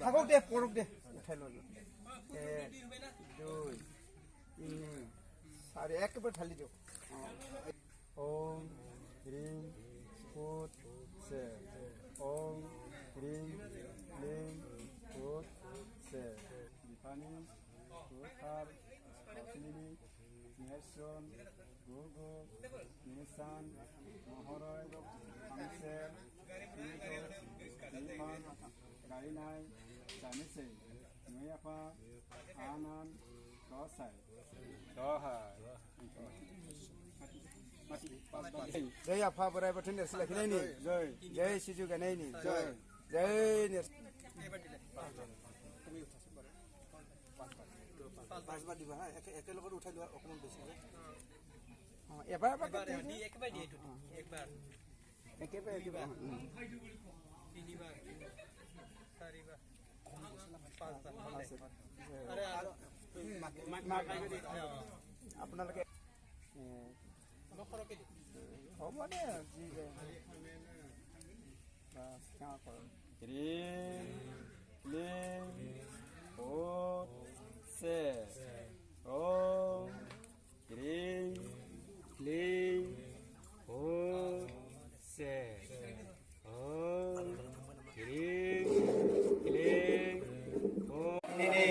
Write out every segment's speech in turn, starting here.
থাকক দে পৰক দে উঠাই ললো 1 2 3 4 একেবাৰে ঢালি দিওঁ ওম হ্ৰীম ফুট সে ওম হ্ৰীম ক্লীম ফুট সে বিপানী ফুটাৰ অশ্লিনী নেৰচন গুগু নিচান মহৰয় সংসেৰ ইমান গাড়ী নাই জানিছে নৈ আপা আন দহাই जय आफा बोराइ बाथौ नेरसोन लाखिनायनि जय जय सिजु गायनायनि जय जय नेरसोन পাঁচবাৰ দিবা হা একেলগত উঠাই লোৱা অকমান বেছি এবাৰ এবাৰ দি একবাৰ দি এইটো একবাৰ একেবাৰে দিবা তিনিবাৰ চাৰিবাৰ পাঁচবাৰ আৰে আপোনালোকে হ'ব দে যি বাছ সেৱা কৰক se om hrim klim se om hrim klim ini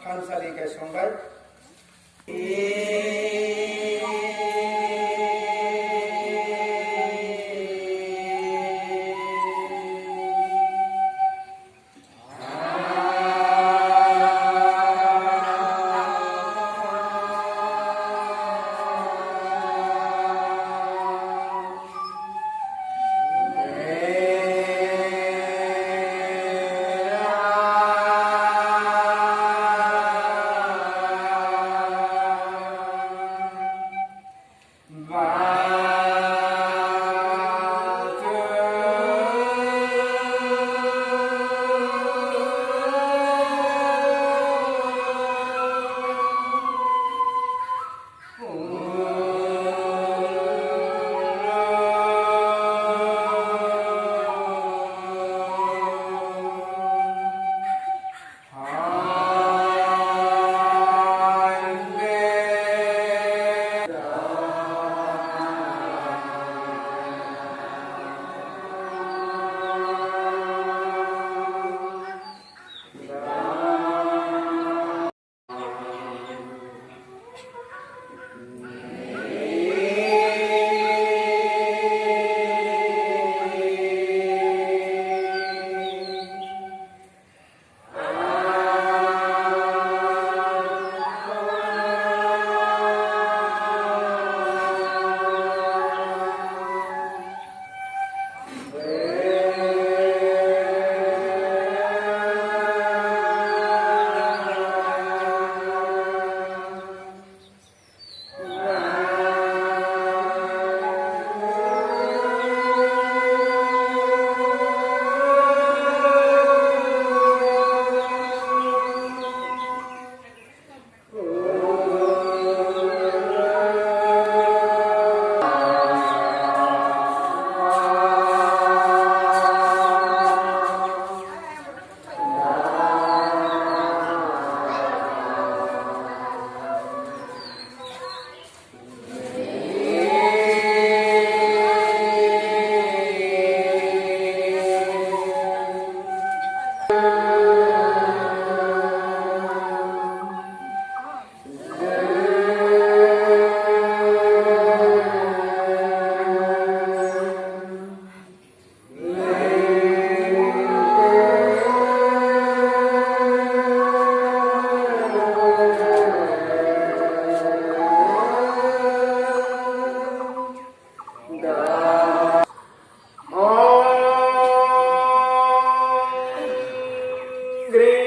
थानसालि गायसनबाय Great.